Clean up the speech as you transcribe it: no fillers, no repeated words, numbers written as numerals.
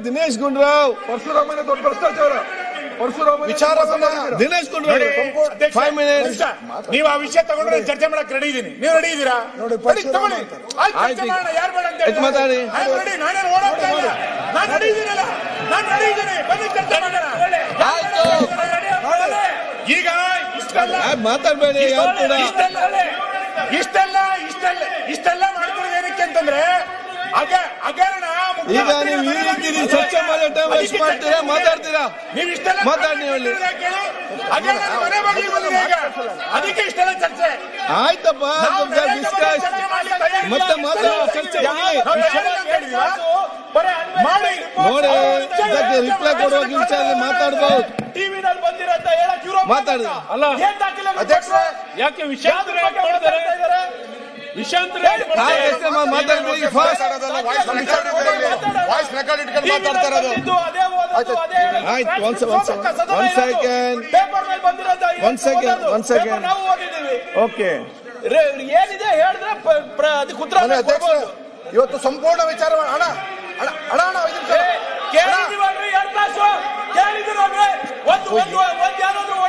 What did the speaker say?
ದಿನೇಶ್ ಗುಂಡೂರಾವ್ ಪರಶುರಾಮನ ದೊಡ್ಡ ಭ್ರಷ್ಟಾಚಾರ. ಪರಶುರಾಮ ವಿಚಾರವನ್ನ ದಿನೇಶ್ ಗುಂಡೂರಾವ್ 5 minutes. ನೀವು ಆ ವಿಷಯ ತಗೊಂಡ್ರೆ ಚರ್ಚೆ ಮಾಡಕ್ ರೆಡಿ ಇದೀನಿ. ನೀವು ರೆಡಿ ಇದ್ದೀರಾ? ತಗೊಳ್ಳಿ. ಆಯ್ತು, ಯಾರು ಬೇಡ ಅಂತ ಮಾತಾಡಿ. ನಾನೇನು ಓಡಾಡ್ತಾ ಇಲ್ಲ. ನಾನು ರೆಡಿ ಇದ್ದೀನಲ್ಲ, ನಾನು ರೆಡಿ ಇದ್ದೀನಿ. ಬನ್ನಿ ಚರ್ಚೆ ಮಾಡೋಣ. ಆಯ್ತು, ಈಗ ಇಷ್ಟೆಲ್ಲ ಮಾತಾಡ್ಬೇಡಿ ಯಾರು ಕೂಡ. ಇಷ್ಟೆಲ್ಲ ಮಾಡ್ತಿರೋದು ಏನಕ್ಕೆ ಅಂತಂದ್ರೆ ಹಗರಣ. ಈಗ ನೀವು ಈ ರೀತಿ ಚರ್ಚೆ ಮಾಡೋ ಟೈಮ್ ವೇಸ್ಟ್ ಮಾಡ್ತೀರಾ, ಮಾತಾಡ್ತೀರಾ? ನೀವು ಇಷ್ಟೆಲ್ಲ ಮಾತಾಡಿ ನೀವು ಅಲ್ಲಿ. ಮನೆ ಬಗ್ಗೆ ಬಂದಿದೆ ಈಗ, ಅದಕ್ಕೆ ಇಷ್ಟೆಲ್ಲ ಚರ್ಚೆ. ಆಯ್ತಪ್ಪ, ಡಿಸ್ಕಸ್ ಮತ್ತೆ ಮಾತಾಡೋ ಚರ್ಚೆ ಮಾಡಿ ನೋಡಿ. ಇದಕ್ಕೆ ರಿಪ್ಲೈ ಕೊಡುವಾಗ ವಿಚಾರ ಮಾತಾಡ್ಬಹುದು. ಟಿವಿನಲ್ಲಿ ಬಂದಿರಂತ ಹೇಳಕ್ ಇರೋ ಮಾತಾಡಿ. ಅಲ್ಲ ಅಧ್ಯಕ್ಷ ಯಾಕೆ ವಿಷಯಾಂತರ ಮಾಡ್ತಾರೆ? ವಿಷಯಾಂತರ ಮಾತಾಡ್ಬೇಕು ಫಾಸ್ಟ್. ವಾಯ್ಸ್ ರೆಕಾರ್ಡ್ ಇಟ್ಕೊಂಡು ಮಾತಾಡ್ತಾ ಇರೋದು. ಆಯ್ತು, ಒಂದ್ ಸೆಕೆಂಡ್. ಓಕೆ, ಏನಿದೆ ಹೇಳಿದ್ರೆ ಅದಕ್ಕೆ ಉತ್ತರ ಕೊಡ್ಬೋದು. ಇವತ್ತು ಸಂಪೂರ್ಣ ವಿಚಾರ ಹಣ ಹಣ ಹಣ ಕೇಳಿದಿವಲ್ರಿ 2 ತಾಸು ಕೇಳಿದಿರಲ್ರಿ. ಒಂದು ಯಾವ್ದಾದ್ರು